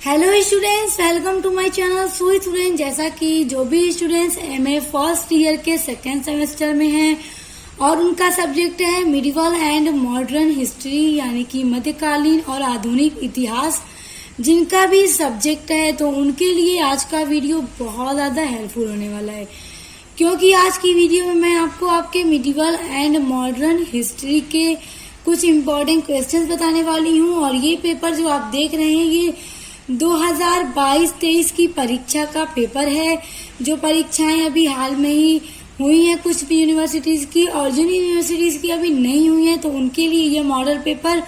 Hello students, welcome to my channel. So student, जैसा कि जो भी स्टूडेंट्स एमए फर्स्ट ईयर के सेकेंड सेमेस्टर में हैं और उनका सब्जेक्ट है मिडिवल एंड मॉडर्न हिस्ट्री यानी कि मध्यकालीन और आधुनिक इतिहास, जिनका भी सब्जेक्ट है तो उनके लिए आज का वीडियो बहुत ज़्यादा हेल्पफुल होने वाला है, क्योंकि आज की वीडियो में मैं आपको आपके मिडिवल एंड मॉडर्न हिस्ट्री के कुछ इम्पोर्टेंट क्वेश्चंस बताने वाली हूँ। और ये पेपर जो आप देख रहे हैं ये 2022-23 की परीक्षा का पेपर है, जो परीक्षाएं अभी हाल में ही हुई हैं कुछ भी यूनिवर्सिटीज की, और जिन यूनिवर्सिटीज की अभी नहीं हुई हैं तो उनके लिए ये मॉडल पेपर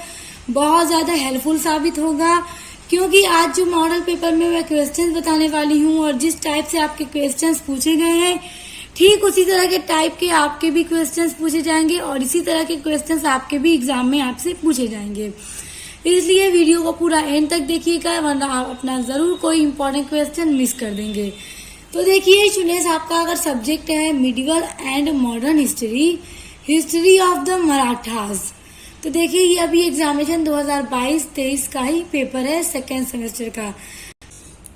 बहुत ज्यादा हेल्पफुल साबित होगा। क्योंकि आज जो मॉडल पेपर में मैं क्वेश्चंस बताने वाली हूँ और जिस टाइप से आपके क्वेश्चंस पूछे गए हैं ठीक उसी तरह के टाइप के आपके भी क्वेश्चंस पूछे जाएंगे और इसी तरह के क्वेश्चंस आपके भी एग्जाम में आपसे पूछे जाएंगे। इसलिए वीडियो को पूरा एंड तक देखिएगा, वरना आप अपना जरूर कोई इंपॉर्टेंट क्वेश्चन मिस कर देंगे। तो देखिए स्टूडेंट्स, आपका अगर सब्जेक्ट है medieval and modern history of the Marathas, तो देखिए ये अभी एग्जामिनेशन 2022-23 का ही पेपर है सेकेंड सेमेस्टर का।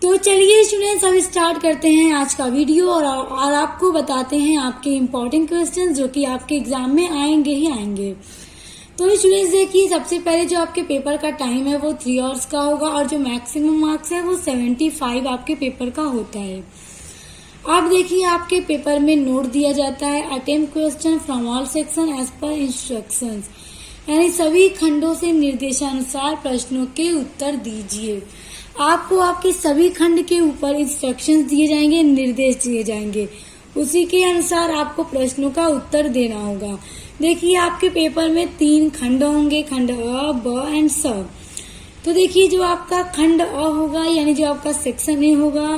तो चलिए स्टूडेंट्स, अब स्टार्ट करते हैं आज का वीडियो और आपको बताते हैं आपके इम्पोर्टेंट क्वेश्चन जो कि आपके एग्जाम में आएंगे ही आएंगे। तो स्टूडेंट्स देखिए, सबसे पहले जो आपके पेपर का टाइम है वो 3 आवर्स का होगा और जो मैक्सिमम मार्क्स है वो 75 आपके पेपर का होता है। अब देखिए आपके पेपर में नोट दिया जाता है attempt question from all section as per instructions, यानी सभी खंडों से निर्देशानुसार प्रश्नों के उत्तर दीजिए। आपको आपके सभी खंड के ऊपर इंस्ट्रक्शंस दिए जाएंगे, निर्देश दिए जाएंगे, उसी के अनुसार आपको प्रश्नों का उत्तर देना होगा। देखिए आपके पेपर में 3 खंड होंगे, खंड अ, ब एंड स। तो देखिए जो आपका खंड अ होगा यानी जो आपका सेक्शन ए होगा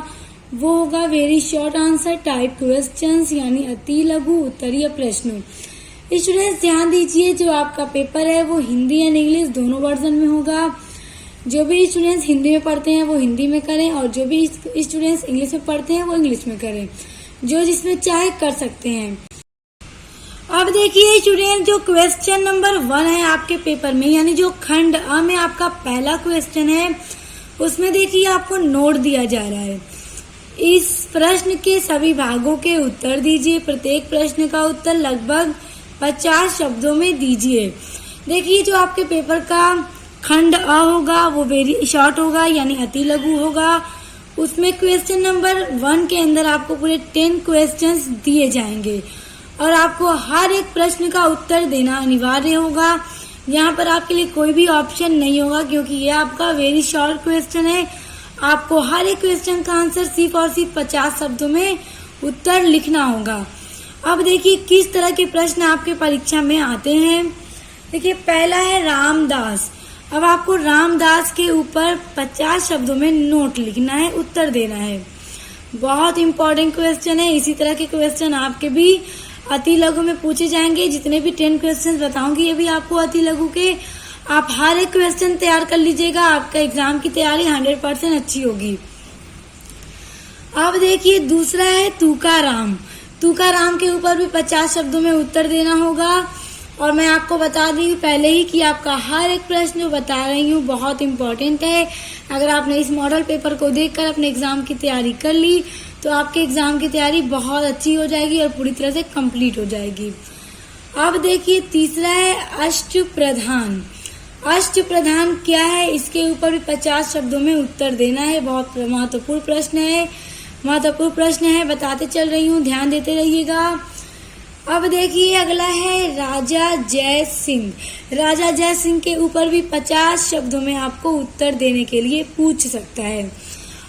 वो होगा very short answer type questions, यानी अति लघु उत्तरीय प्रश्न। स्टूडेंट्स ध्यान दीजिए, जो आपका पेपर है वो हिंदी एंड इंग्लिश दोनों वर्जन में होगा। जो भी स्टूडेंट्स हिंदी में पढ़ते हैं वो हिंदी में करें और जो भी स्टूडेंट्स इंग्लिश में पढ़ते हैं वो इंग्लिश में करें, जो जिसमें चाहे कर सकते हैं। अब देखिए स्टूडेंट, जो क्वेश्चन नंबर 1 है आपके पेपर में, यानी जो खंड अ में आपका पहला क्वेश्चन है, उसमें देखिए आपको नोट दिया जा रहा है। इस प्रश्न के सभी भागों के उत्तर दीजिए। प्रत्येक प्रश्न का उत्तर लगभग 50 शब्दों में दीजिए। देखिए जो आपके पेपर का खंड अ होगा वो वेरी शॉर्ट होगा यानी अति लघु होगा। उसमें क्वेश्चन नंबर 1 के अंदर आपको पूरे 10 क्वेश्चंस दिए जाएंगे और आपको हर एक प्रश्न का उत्तर देना अनिवार्य होगा। यहाँ पर आपके लिए कोई भी ऑप्शन नहीं होगा क्योंकि ये आपका वेरी शॉर्ट क्वेश्चन है। आपको हर एक क्वेश्चन का आंसर सिर्फ और सिर्फ 50 शब्दों में उत्तर लिखना होगा। अब देखिए किस तरह के प्रश्न आपके परीक्षा में आते हैं। देखिए पहला है रामदास। अब आपको रामदास के ऊपर 50 शब्दों में नोट लिखना है, उत्तर देना है। बहुत इंपॉर्टेंट क्वेश्चन है। इसी तरह के क्वेश्चन आपके भी अति लघु में पूछे जाएंगे। जितने भी 10 क्वेश्चन बताऊंगी ये भी आपको अति लघु के। आप हर एक क्वेश्चन तैयार कर लीजिएगा, आपका एग्जाम की तैयारी 100% अच्छी होगी। अब देखिए दूसरा है तुकाराम। तुकाराम के ऊपर भी 50 शब्दों में उत्तर देना होगा और मैं आपको बता दी पहले ही कि आपका हर एक प्रश्न जो बता रही हूँ बहुत इंपॉर्टेंट है। अगर आपने इस मॉडल पेपर को देखकर अपने एग्जाम की तैयारी कर ली तो आपके एग्जाम की तैयारी बहुत अच्छी हो जाएगी और पूरी तरह से कंप्लीट हो जाएगी। अब देखिए तीसरा है अष्टप्रधान। अष्टप्रधान क्या है, इसके ऊपर भी 50 शब्दों में उत्तर देना है। बहुत महत्वपूर्ण प्रश्न है, बताते चल रही हूँ, ध्यान देते रहिएगा। अब देखिए अगला है राजा जय सिंह। राजा जय सिंह के ऊपर भी 50 शब्दों में आपको उत्तर देने के लिए पूछ सकता है।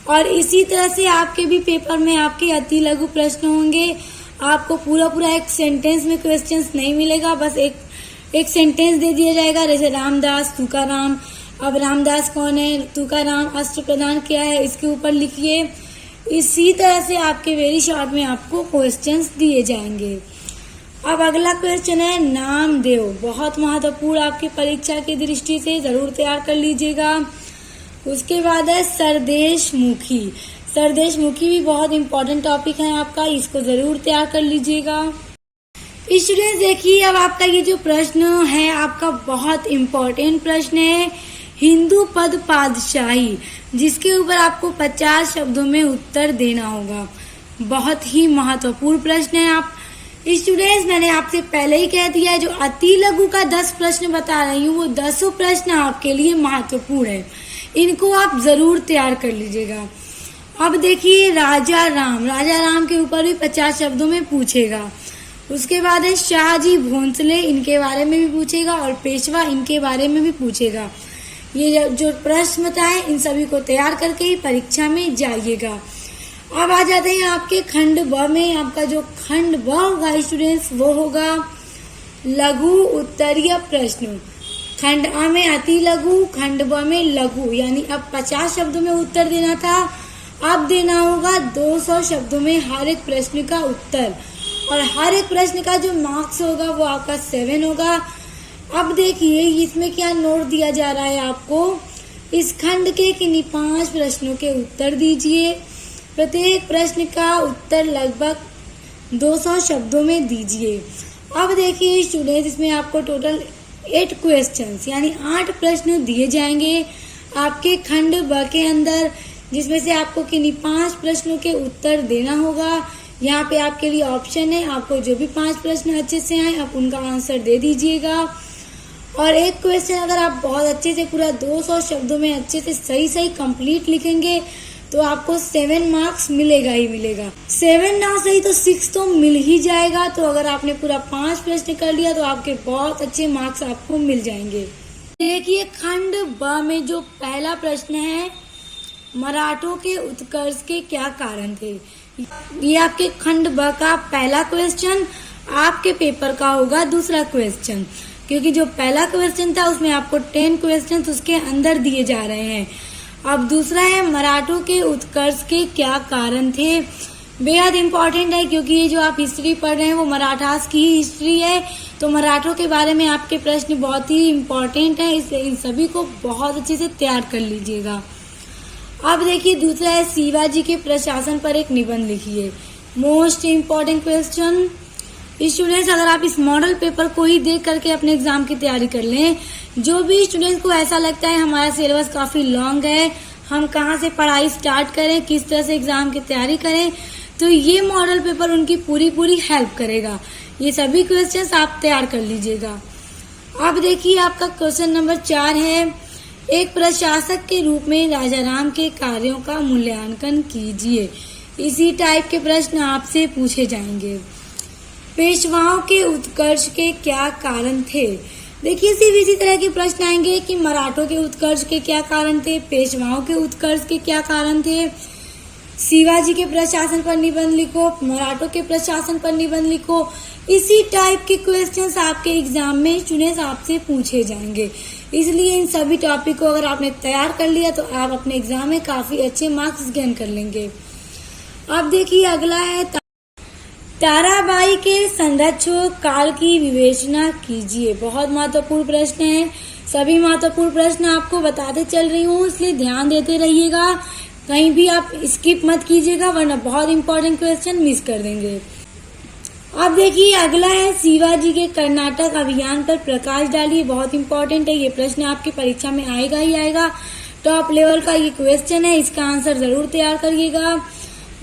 और इसी तरह से आपके भी पेपर में आपके अति लघु प्रश्न होंगे। आपको पूरा एक सेंटेंस में क्वेश्चंस नहीं मिलेगा, बस एक सेंटेंस दे दिया जाएगा, जैसे रामदास, तुकाराम। अब रामदास कौन है, तुकाराम, अष्टप्रधान क्या है, इसके ऊपर लिखिए। इसी तरह से आपके वेरी शॉर्ट में आपको क्वेश्चंस दिए जाएंगे। अब अगला क्वेश्चन है नामदेव। बहुत महत्वपूर्ण आपकी परीक्षा की दृष्टि से, जरूर तैयार कर लीजिएगा। उसके बाद है सरदेशमुखी। सरदेशमुखी भी बहुत इंपॉर्टेंट टॉपिक है आपका, इसको जरूर तैयार कर लीजिएगा। स्टूडेंट्स देखिए अब आपका ये जो प्रश्न है आपका बहुत इंपॉर्टेंट प्रश्न है। हिंदू पद पातशाही, जिसके ऊपर आपको 50 शब्दों में उत्तर देना होगा। बहुत ही महत्वपूर्ण प्रश्न है। आप स्टूडेंट्स, मैंने आपसे पहले ही कह दिया है, जो अति लघु का 10 प्रश्न बता रही हूँ वो 10 प्रश्न आपके लिए महत्वपूर्ण है। इनको आप जरूर तैयार कर लीजिएगा। अब देखिए, राजा राम के ऊपर भी 50 शब्दों में पूछेगा। उसके बाद है शाहजी भोंसले, इनके बारे में भी पूछेगा, और पेशवा, इनके बारे में भी पूछेगा। ये जो प्रश्न बताए इन सभी को तैयार करके ही परीक्षा में जाइएगा। अब आ जाते हैं आपके खंड ब में। आपका जो खंड ब होगा स्टूडेंट्स, वो होगा लघु उत्तरीय प्रश्न। खंड अ में अति लघु, खंड ब में लघु, यानी अब 50 शब्दों में उत्तर देना था, अब देना होगा 200 शब्दों में हर एक प्रश्न का उत्तर, और हर एक प्रश्न का जो मार्क्स होगा वो आपका 7 होगा। अब देखिए इसमें क्या नोट दिया जा रहा है आपको। इस खंड के किन्हीं 5 प्रश्नों के उत्तर दीजिए। प्रत्येक प्रश्न का उत्तर लगभग 200 शब्दों में दीजिए। अब देखिए स्टूडेंट्स, इसमें आपको टोटल 8 क्वेश्चंस यानी 8 प्रश्न दिए जाएंगे आपके खंड ब के अंदर, जिसमें से आपको किन्हीं 5 प्रश्नों के उत्तर देना होगा। यहाँ पे आपके लिए ऑप्शन है, आपको जो भी 5 प्रश्न अच्छे से आए आप उनका आंसर दे दीजिएगा। और एक क्वेश्चन अगर आप बहुत अच्छे से पूरा 200 शब्दों में अच्छे से सही कंप्लीट लिखेंगे तो आपको 7 मार्क्स मिलेगा ही मिलेगा। 7 ना सही तो 6 तो मिल ही जाएगा। तो अगर आपने पूरा 5 प्रश्न कर लिया तो आपके बहुत अच्छे मार्क्स आपको मिल जाएंगे। देखिए खंड ब में जो पहला प्रश्न है, मराठों के उत्कर्ष के क्या कारण थे। ये आपके खंड ब का पहला क्वेश्चन आपके पेपर का होगा दूसरा क्वेश्चन, क्योंकि जो पहला क्वेश्चन था उसमें आपको 10 क्वेश्चन उसके अंदर दिए जा रहे हैं। अब दूसरा है मराठों के उत्कर्ष के क्या कारण थे। बेहद इम्पोर्टेंट है, क्योंकि ये जो आप हिस्ट्री पढ़ रहे हैं वो मराठास की ही हिस्ट्री है, तो मराठों के बारे में आपके प्रश्न बहुत ही इम्पोर्टेंट है, इसलिए इन सभी को बहुत अच्छे से तैयार कर लीजिएगा। अब देखिए दूसरा है शिवाजी के प्रशासन पर एक निबंध लिखिए। मोस्ट इम्पोर्टेंट क्वेश्चन स्टूडेंट्स, अगर आप इस मॉडल पेपर को ही देख करके अपने एग्जाम की तैयारी कर लें, जो भी स्टूडेंट्स को ऐसा लगता है हमारा सिलेबस काफी लॉन्ग है, हम कहाँ से पढ़ाई स्टार्ट करें, किस तरह से एग्जाम की तैयारी करें, तो ये मॉडल पेपर उनकी पूरी हेल्प करेगा। ये सभी क्वेश्चंस आप तैयार कर लीजिएगा। अब देखिए आपका क्वेश्चन नंबर 4 है, एक प्रशासक के रूप में राजा राम के कार्यों का मूल्यांकन कीजिए। इसी टाइप के प्रश्न आपसे पूछे जाएंगे। पेशवाओं के उत्कर्ष के क्या कारण थे। देखिए सिर्फ इसी तरह के प्रश्न आएंगे कि मराठों के उत्कर्ष के क्या कारण थे, पेशवाओं के उत्कर्ष के क्या कारण थे, शिवाजी के प्रशासन पर निबंध लिखो, मराठों के प्रशासन पर निबंध लिखो। इसी टाइप के क्वेश्चंस आपके एग्जाम में स्टूडेंट्स आपसे पूछे जाएंगे। इसलिए इन सभी टॉपिक को अगर आपने तैयार कर लिया तो आप अपने एग्जाम में काफी अच्छे मार्क्स गेन कर लेंगे। अब देखिए अगला है ताराबाई के संरक्षक काल की विवेचना कीजिए। बहुत महत्वपूर्ण प्रश्न है, सभी महत्वपूर्ण प्रश्न आपको बताते चल रही हूँ, इसलिए ध्यान देते रहिएगा, कहीं भी आप स्किप मत कीजिएगा वरना बहुत इंपॉर्टेंट क्वेश्चन मिस कर देंगे। अब देखिए अगला है शिवाजी के कर्नाटक अभियान पर प्रकाश डालिए। बहुत इंपॉर्टेंट है, ये प्रश्न आपकी परीक्षा में आएगा ही आएगा, टॉप लेवल का ये क्वेश्चन है, इसका आंसर जरूर तैयार करिएगा।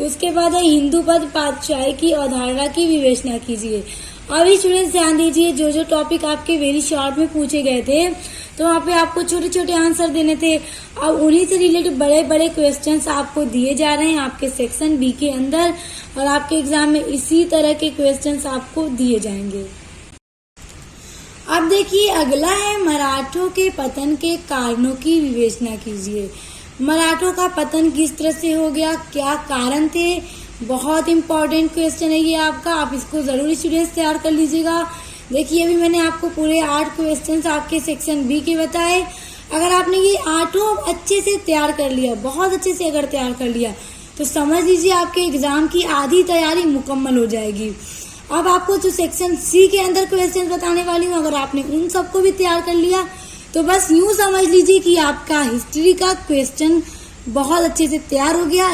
उसके बाद है हिंदू पद पातशाही की अवधारणा की विवेचना कीजिए। अभी स्टूडेंट्स ध्यान दीजिए, जो टॉपिक आपके वेरी शॉर्ट में पूछे गए थे तो वहाँ पे आपको छोटे आंसर देने थे, अब उन्हीं से रिलेटेड बड़े क्वेश्चंस आपको दिए जा रहे हैं आपके सेक्शन बी के अंदर, और आपके एग्जाम में इसी तरह के क्वेश्चंस आपको दिए जाएंगे। अब देखिए अगला है मराठों के पतन के कारणों की विवेचना कीजिए। मराठों का पतन किस तरह से हो गया, क्या कारण थे, बहुत इंपॉर्टेंट क्वेश्चन है ये आपका, आप इसको जरूर स्टूडेंट्स तैयार कर लीजिएगा। देखिए अभी मैंने आपको पूरे 8 क्वेश्चंस आपके सेक्शन बी के बताए। अगर आपने ये 8 अच्छे से तैयार कर लिया, बहुत अच्छे से अगर तैयार कर लिया, तो समझ लीजिए आपके एग्जाम की आधी तैयारी मुकम्मल हो जाएगी। अब आपको जो सेक्शन सी के अंदर क्वेश्चन बताने वाली हूँ, अगर आपने उन सबको भी तैयार कर लिया तो बस यूं समझ लीजिए कि आपका हिस्ट्री का क्वेश्चन बहुत अच्छे से तैयार हो गया।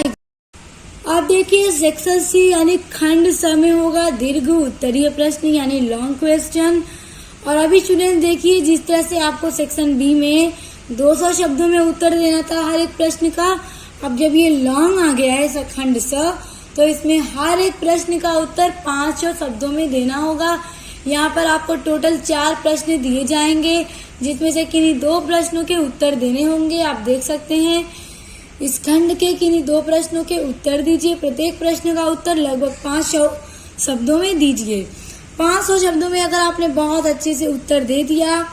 अब देखिए सेक्शन सी यानी खंड स में होगा दीर्घ उत्तरीय प्रश्न यानी लॉन्ग क्वेश्चन। और अभी स्टूडेंट देखिए जिस तरह से आपको सेक्शन बी में 200 शब्दों में उत्तर देना था हर एक प्रश्न का। अब जब ये लॉन्ग आ गया है खंड स, तो इसमें हर एक प्रश्न का उत्तर 500 शब्दों में देना होगा। यहाँ पर आपको टोटल 4 प्रश्न दिए जाएंगे, जिसमें से किन्हीं 2 प्रश्नों के उत्तर देने होंगे। आप देख सकते हैं इस खंड के किन्हीं 2 प्रश्नों के उत्तर दीजिए। प्रत्येक प्रश्न का उत्तर लगभग 500 शब्दों में दीजिए। 500 शब्दों में अगर आपने बहुत अच्छे से उत्तर दे दिया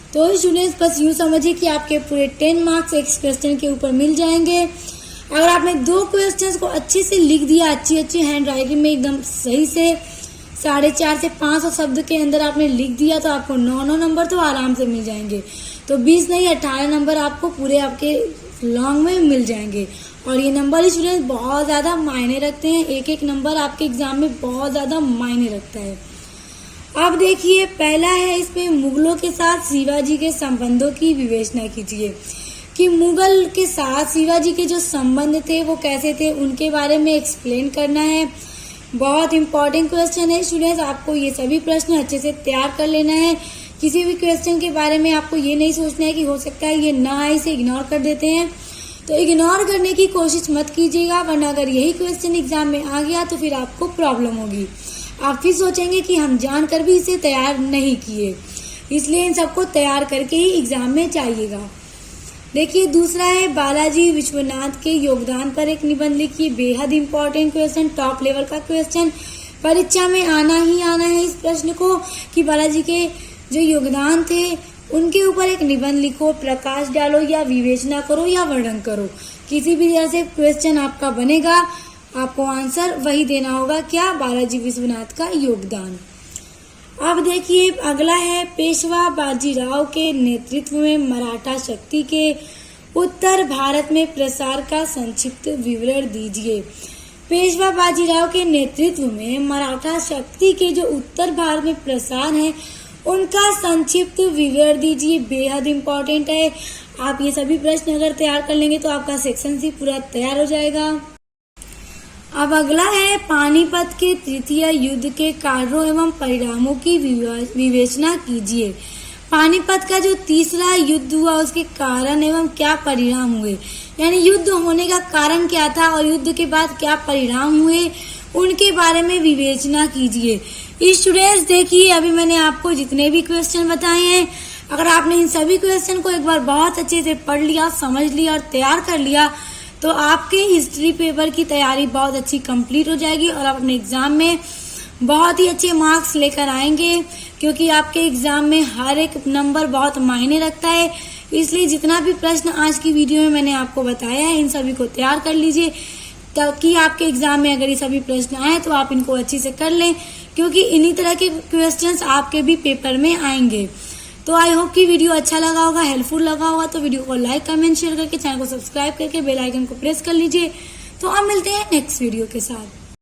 तो स्टूडेंट्स बस यूँ समझिए कि आपके पूरे 10 मार्क्स एक क्वेश्चन के ऊपर मिल जाएंगे। अगर आपने 2 क्वेश्चंस को अच्छे से लिख दिया, अच्छी हैंड राइटिंग में एकदम सही से 450 से 500 शब्द के अंदर आपने लिख दिया, तो आपको 9 नंबर तो आराम से मिल जाएंगे। तो 20 नहीं 18 नंबर आपको पूरे आपके लॉन्ग में मिल जाएंगे। और ये नंबर स्टूडेंट्स बहुत ज़्यादा मायने रखते हैं, एक नंबर आपके एग्जाम में बहुत ज़्यादा मायने रखता है। अब देखिए पहला है, इसमें मुगलों के साथ शिवाजी के संबंधों की विवेचना कीजिए कि मुगल के साथ शिवाजी के जो संबंध थे वो कैसे थे, उनके बारे में एक्सप्लेन करना है। बहुत इंपॉर्टेंट क्वेश्चन है स्टूडेंट्स, आपको ये सभी प्रश्न अच्छे से तैयार कर लेना है। किसी भी क्वेश्चन के बारे में आपको ये नहीं सोचना है कि हो सकता है ये ना आए, इसे इग्नोर कर देते हैं। तो इग्नोर करने की कोशिश मत कीजिएगा, वरना अगर यही क्वेश्चन एग्जाम में आ गया तो फिर आपको प्रॉब्लम होगी। आप फिर सोचेंगे कि हम जानकर भी इसे तैयार नहीं किए, इसलिए इन सबको तैयार करके ही एग्जाम में जाइएगा। देखिए दूसरा है, बालाजी विश्वनाथ के योगदान पर एक निबंध लिखिए। बेहद इंपॉर्टेंट क्वेश्चन, टॉप लेवल का क्वेश्चन, परीक्षा में आना ही आना है इस प्रश्न को कि बालाजी के जो योगदान थे उनके ऊपर एक निबंध लिखो, प्रकाश डालो या विवेचना करो या वर्णन करो। किसी भी तरह से क्वेश्चन आपका बनेगा, आपको आंसर वही देना होगा, क्या, बालाजी विश्वनाथ का योगदान। अब देखिए अगला है, पेशवा बाजीराव के नेतृत्व में मराठा शक्ति के उत्तर भारत में प्रसार का संक्षिप्त विवरण दीजिए। पेशवा बाजीराव के नेतृत्व में मराठा शक्ति के जो उत्तर भारत में प्रसार है उनका संक्षिप्त विवरण दीजिए। बेहद इंपॉर्टेंट है, आप ये सभी प्रश्न अगर तैयार कर लेंगे तो आपका सेक्शन सी पूरा तैयार हो जाएगा। अब अगला है, पानीपत के तृतीय युद्ध के कारणों एवं परिणामों की विवेचना कीजिए। पानीपत का जो तीसरा युद्ध हुआ उसके कारण एवं क्या परिणाम हुए, यानी युद्ध होने का कारण क्या था और युद्ध के बाद क्या परिणाम हुए, उनके बारे में विवेचना कीजिए। स्टूडेंट्स देखिए अभी मैंने आपको जितने भी क्वेश्चन बताए हैं, अगर आपने इन सभी क्वेश्चन को एक बार बहुत अच्छे से पढ़ लिया, समझ लिया और तैयार कर लिया तो आपके हिस्ट्री पेपर की तैयारी बहुत अच्छी कंप्लीट हो जाएगी और आप अपने एग्जाम में बहुत ही अच्छे मार्क्स लेकर आएंगे, क्योंकि आपके एग्जाम में हर एक नंबर बहुत मायने रखता है। इसलिए जितना भी प्रश्न आज की वीडियो में मैंने आपको बताया है इन सभी को तैयार कर लीजिए, ताकि आपके एग्जाम में अगर ये सभी प्रश्न आए तो आप इनको अच्छे से कर लें, क्योंकि इन्हीं तरह के क्वेश्चंस आपके भी पेपर में आएंगे। तो आई होप कि वीडियो अच्छा लगा होगा, हेल्पफुल लगा होगा, तो वीडियो को लाइक कमेंट शेयर करके चैनल को सब्सक्राइब करके बेल आइकन को प्रेस कर लीजिए। तो अब मिलते हैं नेक्स्ट वीडियो के साथ।